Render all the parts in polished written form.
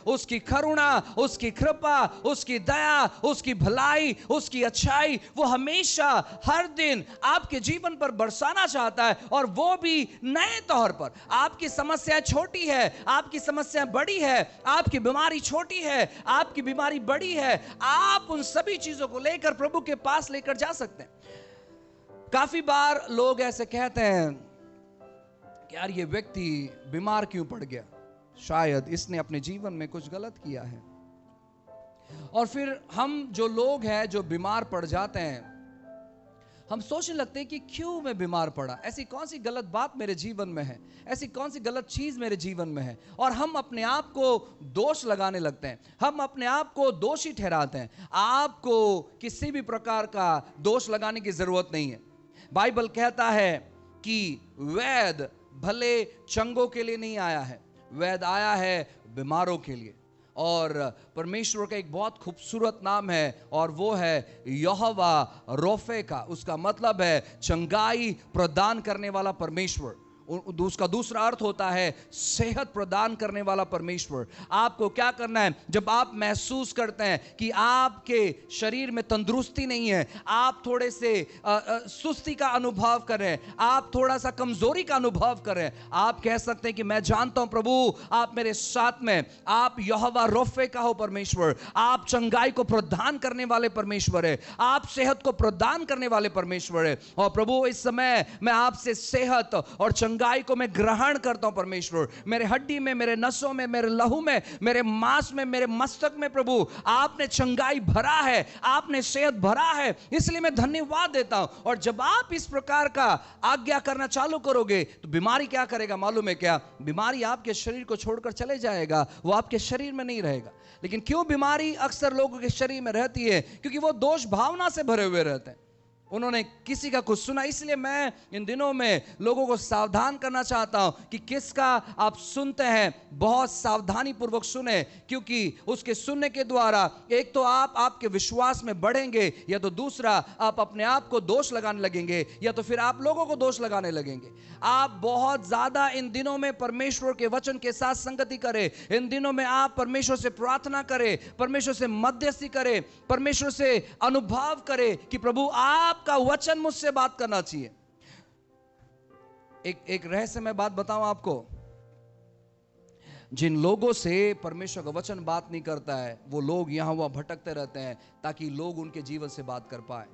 उसकी करुणा, उसकी कृपा, उसकी दया, उसकी भलाई, उसकी अच्छाई वो हमेशा हर दिन आपके जीवन पर बरसाना चाहता है, और वो भी नए तौर पर। आपकी समस्या छोटी है, आपकी समस्या बड़ी है, आपकी बीमारी छोटी है, आपकी बीमारी बड़ी है, आप उन सभी चीजों को लेकर प्रभु के पास लेकर जा सकते हैं। काफी बार लोग ऐसे कहते हैं कि यार ये व्यक्ति बीमार क्यों पड़ गया, शायद इसने अपने जीवन में कुछ गलत किया है। और फिर हम जो लोग हैं जो बीमार पड़ जाते हैं, हम सोचने लगते हैं कि क्यों मैं बीमार पड़ा, ऐसी कौन सी गलत बात मेरे जीवन में है, ऐसी कौन सी गलत चीज मेरे जीवन में है, और हम अपने आप को दोष लगाने लगते हैं, हम अपने आप को दोषी ठहराते हैं। आपको किसी भी प्रकार का दोष लगाने की जरूरत नहीं है। बाइबल कहता है कि वैद्य भले चंगों के लिए नहीं आया है, वैद्य आया है बीमारों के लिए। और परमेश्वर का एक बहुत खूबसूरत नाम है, और वो है यहोवा रोफे का। उसका मतलब है चंगाई प्रदान करने वाला परमेश्वर। उसका दूसरा अर्थ होता है सेहत प्रदान करने वाला परमेश्वर। आपको क्या करना है, जब आप महसूस करते हैं कि आपके शरीर में तंदुरुस्ती नहीं है, आप थोड़े से सुस्ती का अनुभव कर रहे हैं, आप थोड़ा सा कमजोरी का अनुभव कर रहे हैं, आप कह सकते हैं कि मैं जानता हूं प्रभु आप मेरे साथ में, आप यहोवा रोफे का हो परमेश्वर, आप चंगाई को प्रदान करने वाले परमेश्वर है, आप सेहत को प्रदान करने वाले परमेश्वर है। और प्रभु इस समय मैं आपसे सेहत और चंगाई को मैं ग्रहण करता हूं परमेश्वर। मेरे हड्डी में, मेरे नसों में, मेरे लहू में, मेरे मांस में, मेरे मस्तक में प्रभु आपने चंगाई भरा है, आपने सेहत भरा है, इसलिए मैं धन्यवाद देता हूं। और जब आप इस प्रकार का आज्ञा करना चालू करोगे तो बीमारी क्या करेगा मालूम है क्या? बीमारी आपके शरीर को छोड़कर चले जाएगा, वो आपके शरीर में नहीं रहेगा। लेकिन क्यों बीमारी अक्सर लोगों के शरीर में रहती है? क्योंकि वो दोष भावना से भरे हुए रहते हैं, उन्होंने किसी का कुछ सुना। इसलिए मैं इन दिनों में लोगों को सावधान करना चाहता हूं कि किसका आप सुनते हैं, बहुत सावधानी पूर्वक सुने, क्योंकि उसके सुनने के द्वारा एक तो आप आपके विश्वास में बढ़ेंगे, या तो दूसरा आप अपने आप को दोष लगाने लगेंगे, या तो फिर आप लोगों को दोष लगाने लगेंगे। आप बहुत ज्यादा इन दिनों में परमेश्वर के वचन के साथ संगति करें। इन दिनों में आप परमेश्वर से प्रार्थना करें, परमेश्वर से मध्यस्थी करें, परमेश्वर से अनुभव करें कि प्रभु आपका वचन मुझसे बात करना चाहिए। एक रहस्यमय बात बताऊं आपको, जिन लोगों से परमेश्वर का वचन बात नहीं करता है, वो लोग यहां वहां भटकते रहते हैं ताकि लोग उनके जीवन से बात कर पाए।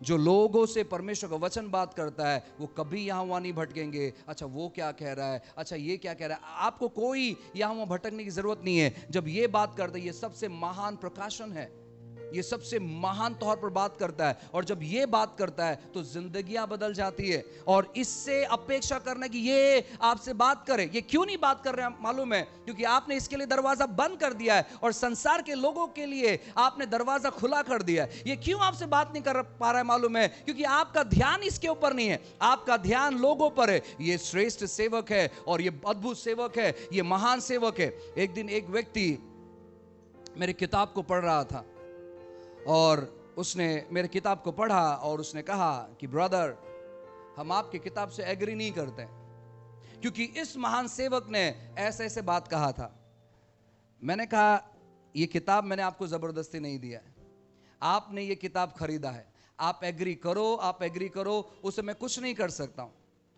जो लोगों से परमेश्वर का वचन बात करता है वो कभी यहां वहां नहीं भटकेंगे। अच्छा वो क्या कह रहा है, अच्छा ये क्या कह रहा है, आपको कोई यहां वहां भटकने की जरूरत नहीं है। जब ये बात करता है, ये सबसे महान प्रकाशन है, ये सबसे महान तौर पर बात करता है, और जब ये बात करता है तो जिंदगियां बदल जाती है। और इससे अपेक्षा करना कि ये आपसे बात करे, ये क्यों नहीं बात कर रहे हैं मालूम है? क्योंकि आपने इसके लिए दरवाजा बंद कर दिया है, और संसार के लोगों के लिए आपने दरवाजा खुला कर दिया है। ये क्यों आपसे बात नहीं कर पा रहा है मालूम है? क्योंकि आपका ध्यान इसके ऊपर नहीं है, आपका ध्यान लोगों पर है। ये श्रेष्ठ सेवक है, और ये अद्भुत सेवक है, ये महान सेवक है। एक दिन एक व्यक्ति मेरी किताब को पढ़ रहा था, और उसने मेरे किताब को पढ़ा और उसने कहा कि ब्रदर, हम आपकी किताब से एग्री नहीं करते, क्योंकि इस महान सेवक ने ऐसे ऐसे बात कहा था। मैंने कहा ये किताब मैंने आपको जबरदस्ती नहीं दिया है, आपने ये किताब खरीदा है, आप एग्री करो, आप एग्री करो, उसे मैं कुछ नहीं कर सकता हूं,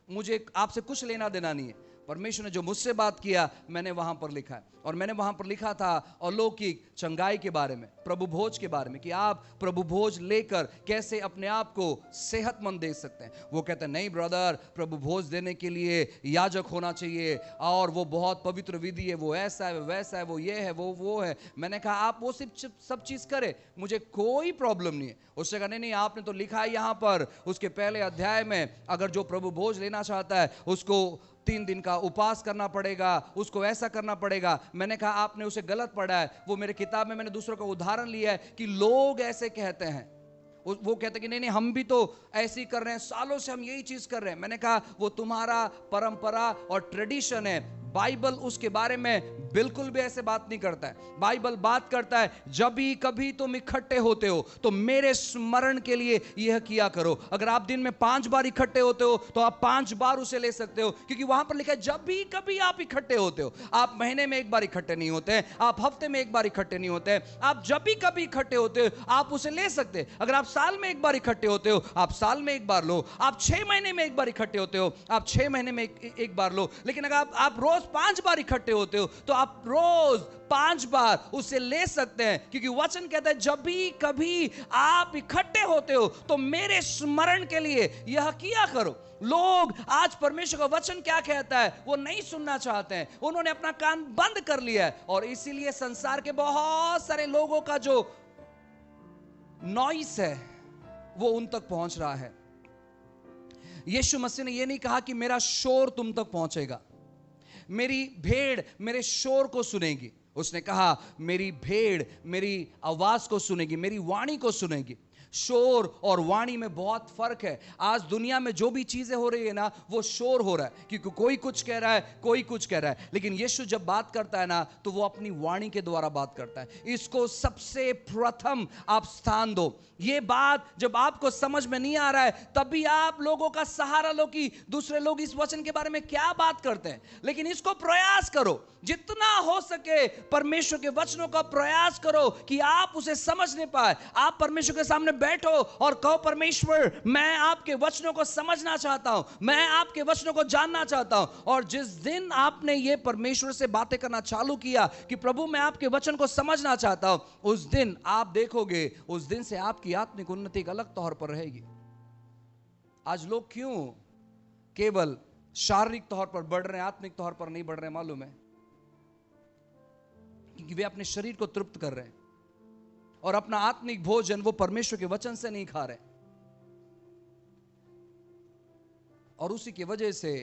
मुझे आपसे कुछ लेना देना नहीं है। परमेश्वर ने जो मुझसे बात किया मैंने वहां पर लिखा है, और मैंने वहां पर लिखा था अलौकिक चंगाई के बारे में, प्रभु भोज के बारे में, कि आप प्रभु भोज लेकर कैसे अपने आप को सेहतमंद दे सकते हैं। वो कहते हैं नहीं ब्रदर, प्रभु भोज देने के लिए याजक होना चाहिए, और वो बहुत पवित्र विधि है, वो ऐसा है, वैसा है, वो ये है, वो है। मैंने कहा आप वो सब चीज करें, मुझे कोई प्रॉब्लम नहीं है। उसने कहा नहीं, आपने तो लिखा है यहां पर उसके पहले अध्याय में, अगर जो प्रभु भोज लेना चाहता है उसको 3 दिन का उपवास करना पड़ेगा, उसको ऐसा करना पड़ेगा। मैंने कहा आपने उसे गलत पढ़ा है। वो मेरे किताब में मैंने दूसरों का उदाहरण लिया है कि लोग ऐसे कहते हैं, वो कहते हैं कि नहीं हम भी तो ऐसे ही कर रहे हैं, सालों से हम यही चीज कर रहे हैं। मैंने कहा वो तुम्हारा परंपरा और ट्रेडिशन है, बाइबल उसके बारे में बिल्कुल भी ऐसे बात नहीं करता है। बाइबल बात करता है जब भी कभी तुम इकट्ठे होते हो तो मेरे स्मरण के लिए यह किया करो। अगर आप दिन में 5 बार इकट्ठे होते हो तो आप 5 बार उसे ले सकते हो, क्योंकि वहां पर लिखा है जब भी कभी आप इकट्ठे होते हो। आप महीने में एक बार इकट्ठे नहीं होते हैं, आप हफ्ते में एक बार इकट्ठे नहीं होते हैं, आप जब भी कभी इकट्ठे होते हो आप उसे ले सकते हैं। अगर आप साल में एक बार इकट्ठे होते हो आप साल में एक बार लो, आप 6 महीने में एक बार इकट्ठे होते हो आप 6 महीने में एक बार लो। लेकिन अगर आप रोज 5 बार इकट्ठे होते हो तो आप रोज 5 बार उसे ले सकते हैं, क्योंकि वचन कहता है जब भी कभी आप इकट्ठे होते हो तो मेरे स्मरण के लिए यह किया करो। लोग आज परमेश्वर का वचन क्या कहता है वो नहीं सुनना चाहते हैं, उन्होंने अपना कान बंद कर लिया है, और इसीलिए संसार के बहुत सारे लोगों का जो नॉइस है वो उन तक पहुंच रहा है। यीशु मसीह ने यह नहीं कहा कि मेरा शोर तुम तक पहुंचेगा, मेरी भेड़ मेरे शोर को सुनेगी। उसने कहा मेरी भेड़ मेरी आवाज को सुनेगी, मेरी वाणी को सुनेगी। शोर और वाणी में बहुत फर्क है। आज दुनिया में जो भी चीजें हो रही है ना वो शोर हो रहा है, क्योंकि कोई कुछ कह रहा है, कोई कुछ कह रहा है। लेकिन यीशु जब बात करता है ना तो वो अपनी वाणी के द्वारा बात करता है। इसको सबसे प्रथम आप स्थान दो। ये बात जब आपको समझ में नहीं आ रहा है तभी आप लोगों का सहारा लो कि दूसरे लोग इस वचन के बारे में क्या बात करते हैं, लेकिन इसको प्रयास करो जितना हो सके, परमेश्वर के वचनों का प्रयास करो कि आप उसे समझने पाए। आप परमेश्वर के सामने बैठो और कहो परमेश्वर मैं आपके वचनों को समझना चाहता हूं, मैं आपके वचनों को जानना चाहता हूं। और जिस दिन आपने ये परमेश्वर से बातें करना चालू किया कि प्रभु मैं आपके वचन को समझना चाहता हूं, उस दिन आप देखोगे उस दिन से आपकी आत्मिक उन्नति एक अलग तौर पर रहेगी। आज लोग क्यों केवल शारीरिक तौर पर बढ़ रहे हैं, आत्मिक तौर पर नहीं बढ़ रहे, मालूम है? क्योंकि वे अपने शरीर को तृप्त कर रहे हैं और अपना आत्मिक भोजन वो परमेश्वर के वचन से नहीं खा रहे, और उसी की वजह से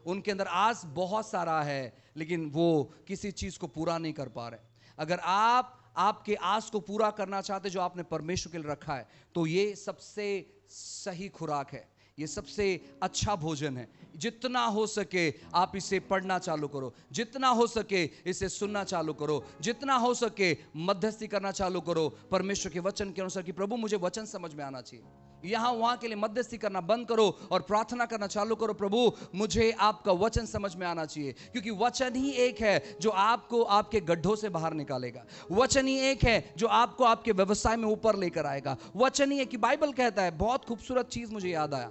उनके अंदर आस बहुत सारा है लेकिन वो किसी चीज को पूरा नहीं कर पा रहे। अगर आप आपके आस को पूरा करना चाहते जो आपने परमेश्वर के लिए रखा है तो ये सबसे सही खुराक है, ये सबसे अच्छा भोजन है। जितना हो सके आप इसे पढ़ना चालू करो, जितना हो सके इसे सुनना चालू करो, जितना हो सके मध्यस्थी करना चालू करो परमेश्वर के वचन के अनुसार कि प्रभु मुझे वचन समझ में आना चाहिए। यहां वहां के लिए मध्यस्थी करना बंद करो और प्रार्थना करना चालू करो, प्रभु मुझे आपका वचन समझ में आना चाहिए, क्योंकि वचन ही एक है जो आपको आपके गड्ढों से बाहर निकालेगा। वचन ही एक है जो आपको आपके व्यवसाय में ऊपर लेकर आएगा। वचन ही है कि बाइबल कहता है, बहुत खूबसूरत चीज मुझे याद आया,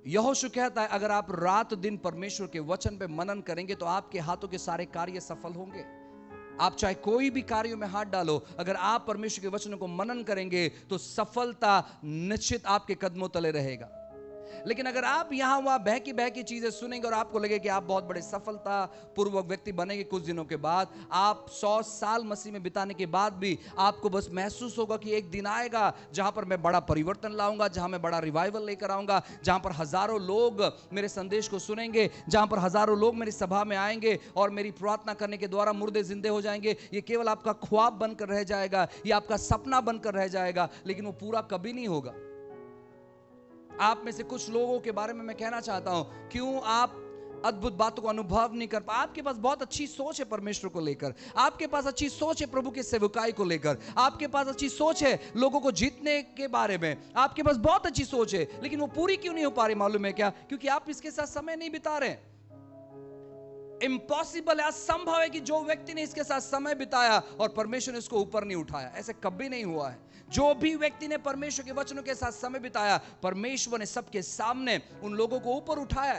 यहोशू कहता है अगर आप रात दिन परमेश्वर के वचन पे मनन करेंगे तो आपके हाथों के सारे कार्य सफल होंगे। आप चाहे कोई भी कार्यों में हाथ डालो, अगर आप परमेश्वर के वचनों को मनन करेंगे तो सफलता निश्चित आपके कदमों तले रहेगा। लेकिन अगर आप यहां वहां बहकी चीजें सुनेंगे और आपको लगे कि आप बहुत बड़े सफलता पूर्वक व्यक्ति बनेंगे, कुछ दिनों के बाद आप 100 साल मसीह में बिताने के बाद भी आपको बस महसूस होगा कि एक दिन आएगा जहां पर मैं बड़ा परिवर्तन लाऊंगा, जहां मैं बड़ा रिवाइवल लेकर आऊंगा, जहां पर हजारों लोग मेरे संदेश को सुनेंगे, जहां पर हजारों लोग मेरी सभा में आएंगे और मेरी प्रार्थना करने के द्वारा मुर्दे जिंदे हो जाएंगे। ये केवल आपका ख्वाब बनकर रह जाएगा, ये आपका सपना बनकर रह जाएगा, लेकिन वो पूरा कभी नहीं होगा। आप में से कुछ लोगों के बारे में मैं कहना चाहता हूं, क्यों आप अद्भुत बातों को अनुभव नहीं कर पा? आपके पास बहुत अच्छी सोच है परमेश्वर को लेकर, आपके पास अच्छी सोच है प्रभु के सेवकाई को लेकर, आपके पास अच्छी सोच है लोगों को जीतने के बारे में, आपके पास बहुत अच्छी सोच है, लेकिन वो पूरी क्यों नहीं हो पा रही? मालूम है क्या? क्योंकि आप इसके साथ समय नहीं बिता रहे। इम्पॉसिबल है, असंभव है कि जो व्यक्ति ने इसके साथ समय बिताया और परमेश्वर ने इसको ऊपर नहीं उठाया, ऐसे कभी नहीं हुआ है। जो भी व्यक्ति ने परमेश्वर के वचनों के साथ समय बिताया, परमेश्वर ने सबके सामने उन लोगों को ऊपर उठाया।